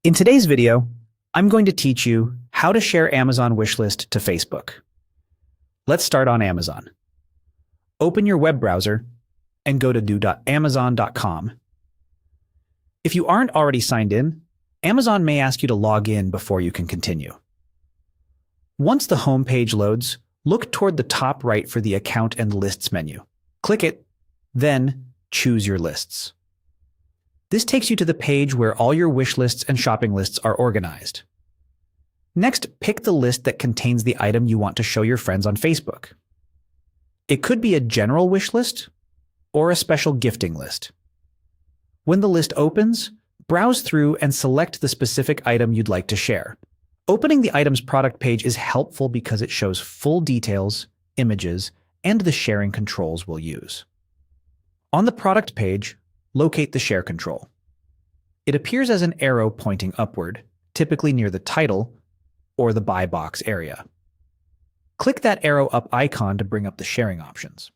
In today's video, I'm going to teach you how to share Amazon wishlist to Facebook. Let's start on Amazon. Open your web browser and go to do.amazon.com. If you aren't already signed in, Amazon may ask you to log in before you can continue. Once the home page loads, look toward the top right for the Account and Lists menu. Click it, then choose your lists. This takes you to the page where all your wish lists and shopping lists are organized. Next, pick the list that contains the item you want to show your friends on Facebook. It could be a general wish list or a special gifting list. When the list opens, browse through and select the specific item you'd like to share. Opening the item's product page is helpful because it shows full details, images, and the sharing controls we'll use. On the product page, locate the share control. It appears as an arrow pointing upward, typically near the title or the buy box area. Click that arrow up icon to bring up the sharing options.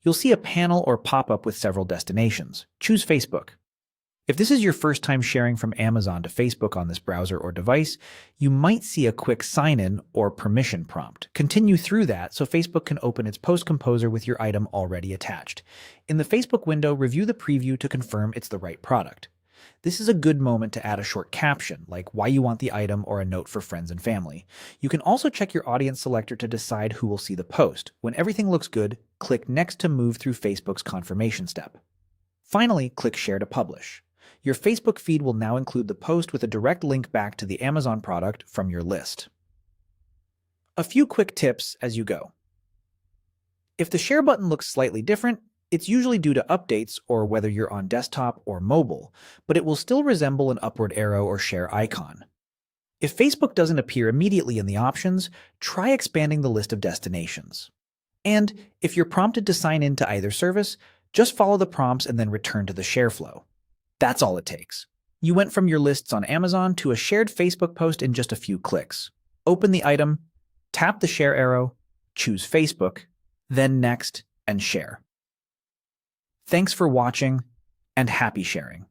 You'll see a panel or pop-up with several destinations. Choose Facebook. If this is your first time sharing from Amazon to Facebook on this browser or device, you might see a quick sign-in or permission prompt. Continue through that so Facebook can open its Post Composer with your item already attached. In the Facebook window, review the preview to confirm it's the right product. This is a good moment to add a short caption, like why you want the item or a note for friends and family. You can also check your audience selector to decide who will see the post. When everything looks good, click Next to move through Facebook's confirmation step. Finally, click Share to publish. Your Facebook feed will now include the post with a direct link back to the Amazon product from your list. A few quick tips as you go. If the share button looks slightly different, it's usually due to updates or whether you're on desktop or mobile, but it will still resemble an upward arrow or share icon. If Facebook doesn't appear immediately in the options, try expanding the list of destinations. And if you're prompted to sign in to either service, just follow the prompts and then return to the share flow. That's all it takes. You went from your lists on Amazon to a shared Facebook post in just a few clicks. Open the item, tap the share arrow, choose Facebook, then Next, and share. Thanks for watching, and happy sharing.